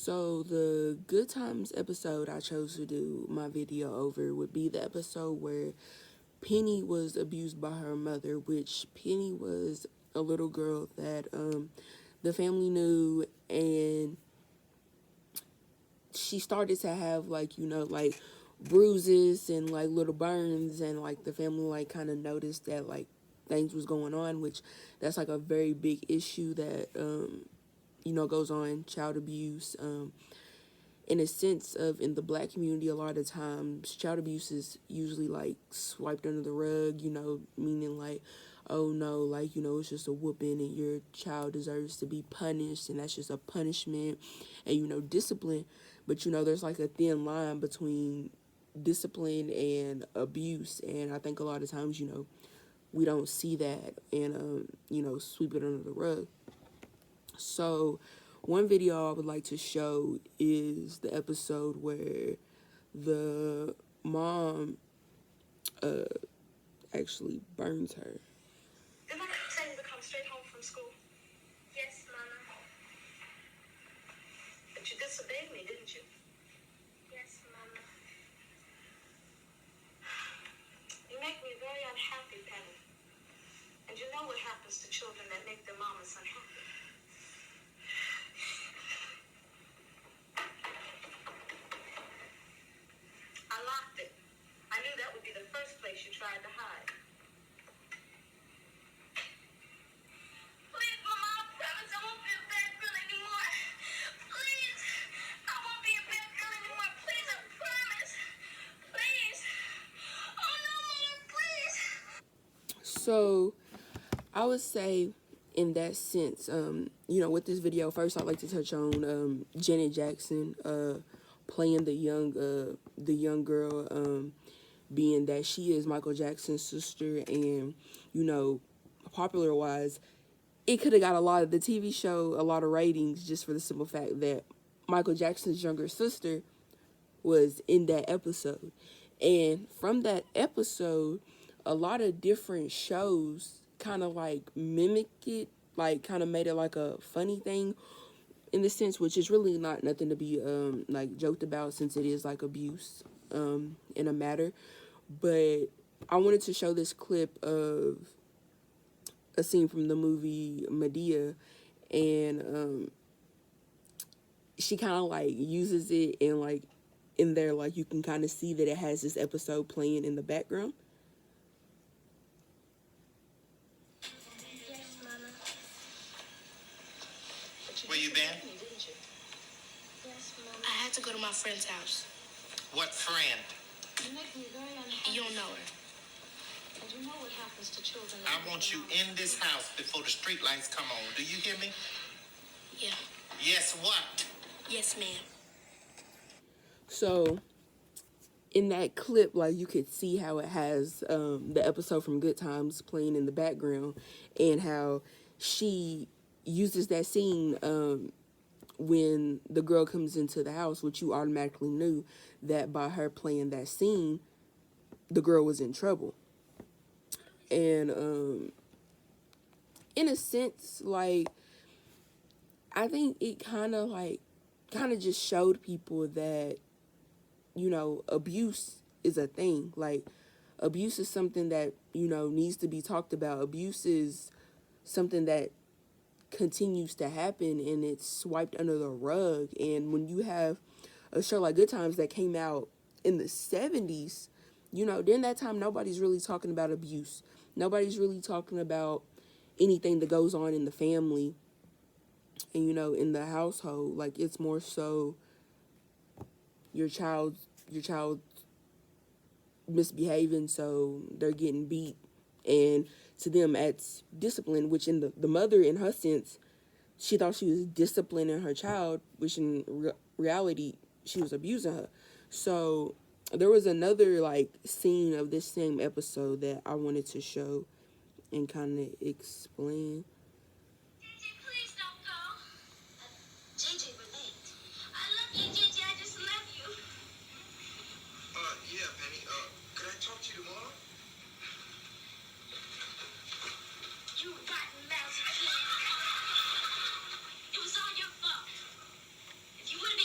So the Good Times episode I chose to do my video over would be the episode where Penny was abused by her mother, which Penny was a little girl that the family knew, and she started to have like bruises and like little burns, and like the family like kind of noticed that like things was going on, which that's like a very big issue that goes on, child abuse. In a sense of, in the black community, a lot of times child abuse is usually like swiped under the rug, meaning like, oh no, like, it's just a whooping and your child deserves to be punished, and that's just a punishment, and discipline. But there's like a thin line between discipline and abuse, and I think a lot of times we don't see that, and sweep it under the rug. So one video I would like to show is the episode where the mom actually burns her. Did Mama tell you to come straight home from school? Yes, Mama. But you disobeyed me, didn't you? Yes, Mama. You make me very unhappy, Penny. And you know what happens to children that make their mamas unhappy. I locked it. I knew that would be the first place you tried to hide. Please, Mama, I promise I won't be a bad girl anymore. Please, I won't be a bad girl anymore. Please, I promise. Please. Oh no, Mama, please. So I would say in that sense, with this video, first I'd like to touch on Janet Jackson playing the young girl, being that she is Michael Jackson's sister, and popular wise, it could have got a lot of the TV show a lot of ratings just for the simple fact that Michael Jackson's younger sister was in that episode. And from that episode, a lot of different shows kind of like mimicked it, like kind of made it like a funny thing in the sense, which is really not nothing to be like joked about, since it is like abuse in a matter. But I wanted to show this clip of a scene from the movie Medea, and she kind of like uses it, and like in there, like you can kind of see that it has this episode playing in the background. Yes, Mama. Where you been? Yes, Mama. I had to go to my friend's house. What friend? You make me very unhappy. You don't know her. And you know what happens to children. I want you in this house before the street lights come on. Do you hear me? Yeah. Yes, what? Yes, ma'am. So in that clip, like you could see how it has the episode from Good Times playing in the background, and how she uses that scene when the girl comes into the house, which you automatically knew that by her playing that scene, the girl was in trouble. And in a sense, like, I think it kind of just showed people that, abuse is a thing. Like, abuse is something that, needs to be talked about. Abuse is something that continues to happen, and it's swiped under the rug. And when you have a show like Good Times that came out in the 70s, during that time, nobody's really talking about abuse. Nobody's really talking about anything that goes on in the family and, in the household. Like, it's more so your child misbehaving, so they're getting beat, and to them that's discipline, which in the mother, in her sense, she thought she was disciplining her child, which in reality she was abusing her. So there was another like scene of this same episode that I wanted to show and kind of explain. JJ, please don't go. JJ, we're late. I love you, JJ. I just love you. Yeah, Penny. Could I talk to you tomorrow? You rotten, lousy kid. It was all your fault. If you would have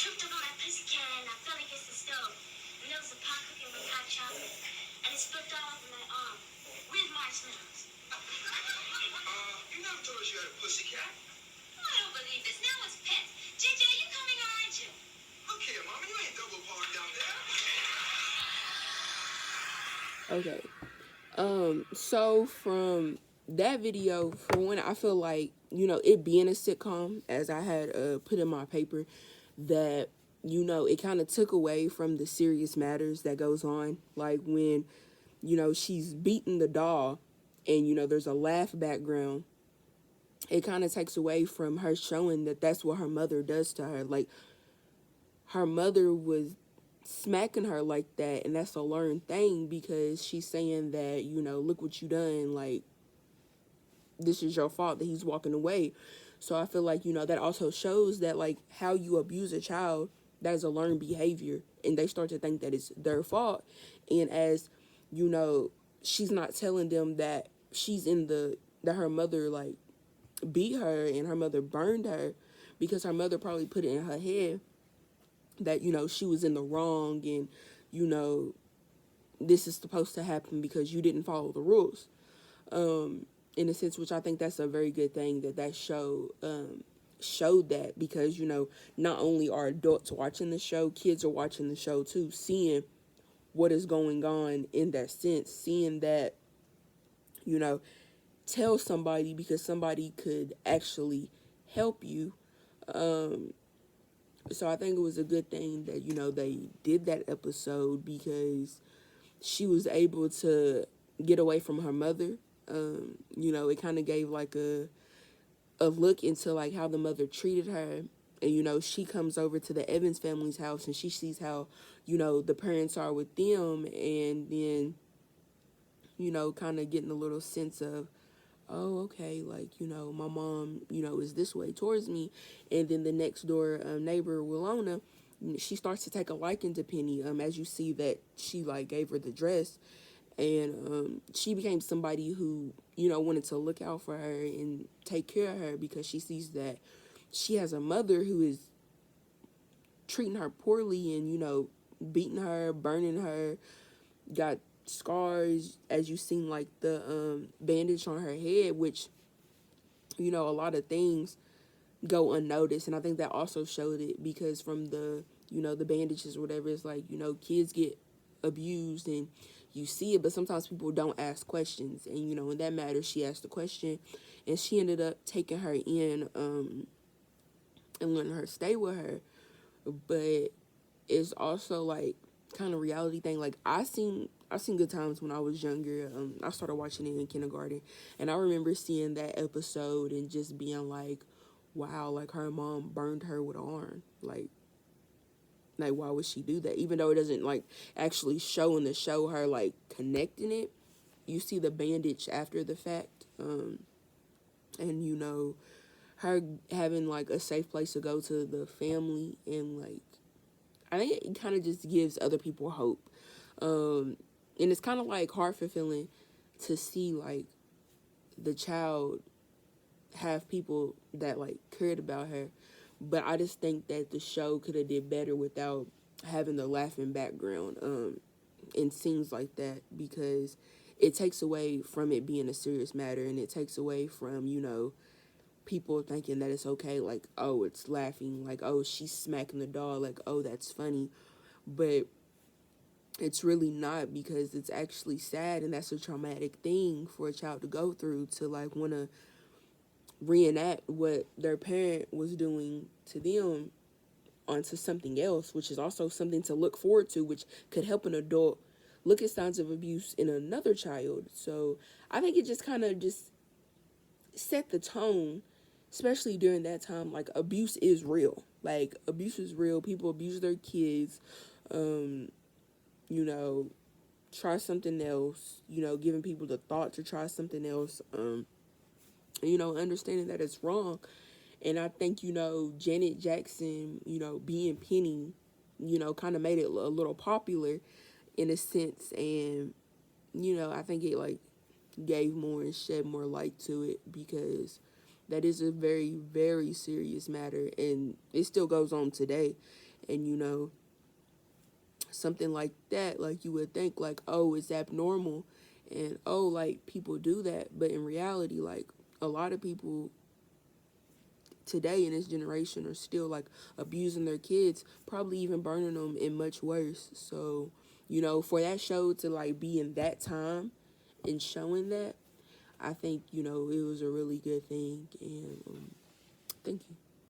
tripped up on that pussycat and I fell against the stove. And there was a pot cooking with hot chocolate. And it spilled all over my arm with marshmallows. You never told us you had a pussycat. I don't believe this. Now it's pets. JJ, you coming or aren't you? Look here, Mama, you ain't double parked out there. Okay. So from that video, for one, I feel like, you know, it being a sitcom, as I had put in my paper, that, you know, it kind of took away from the serious matters that goes on. Like when, you know, she's beating the doll and, you know, there's a laugh background. It kind of takes away from her showing that that's what her mother does to her. Like, her mother was smacking her like that, and that's a learned thing, because she's saying that, you know, look what you done, like, this is your fault that he's walking away. So I feel like, you know, that also shows that, like, how you abuse a child, that is a learned behavior, and they start to think that it's their fault. And as, you know, she's not telling them that she's in that her mother, like, beat her and her mother burned her, because her mother probably put it in her head that, you know, she was in the wrong, and, you know, this is supposed to happen because you didn't follow the rules. In a sense, which I think that's a very good thing that show showed that, because, you know, not only are adults watching the show, kids are watching the show too, seeing what is going on in that sense, seeing that, you know, tell somebody because somebody could actually help you. So I think it was a good thing that, you know, they did that episode, because she was able to get away from her mother. You know, it kind of gave like a look into like how the mother treated her. And, you know, she comes over to the Evans family's house and she sees how, you know, the parents are with them, and then, you know, kind of getting a little sense of, oh, okay, like, you know, my mom, you know, is this way towards me. And then the next door neighbor, Willona, she starts to take a liking to Penny, as you see that she, like, gave her the dress. And she became somebody who, you know, wanted to look out for her and take care of her, because she sees that she has a mother who is treating her poorly and, you know, beating her, burning her, got scars, as you seen, like the bandage on her head, which, you know, a lot of things go unnoticed. And I think that also showed it, because from the, you know, the bandages or whatever, it's like, you know, kids get abused and you see it, but sometimes people don't ask questions. And, you know, in that matter, she asked the question, and she ended up taking her in and letting her stay with her. But it's also like kind of reality thing. Like, I've seen Good Times when I was younger. I started watching it in kindergarten, and I remember seeing that episode and just being like, wow, like, her mom burned her with an iron. Like, why would she do that? Even though it doesn't, like, actually show in the show her, like, connecting it. You see the bandage after the fact. And, you know, her having, like, a safe place to go to the family, and, like, I think it kind of just gives other people hope. And it's kind of, like, heart fulfilling to see, like, the child have people that, like, cared about her. But I just think that the show could have did better without having the laughing background and scenes like that, because it takes away from it being a serious matter, and it takes away from, you know, people thinking that it's okay, like, oh, it's laughing, like, oh, she's smacking the doll, like, oh, that's funny. But it's really not, because it's actually sad, and that's a traumatic thing for a child to go through, to, like, want to reenact what their parent was doing to them onto something else, which is also something to look forward to, which could help an adult look at signs of abuse in another child. So I think it just kind of just set the tone, especially during that time. Like, abuse is real. Like, abuse is real. People abuse their kids. You know, try something else. You know, giving people the thought to try something else. You know, understanding that it's wrong. And I think, you know, Janet Jackson, you know, being Penny, you know, kind of made it a little popular in a sense. And, you know, I think it, like, gave more and shed more light to it, because that is a very, very serious matter. And it still goes on today. And, you know, something like that, like, you would think, like, oh, it's abnormal, and, oh, like, people do that. But in reality, like, a lot of people today in this generation are still, like, abusing their kids, probably even burning them, and much worse. So, you know, for that show to, like, be in that time and showing that, I think, you know, it was a really good thing. And thank you.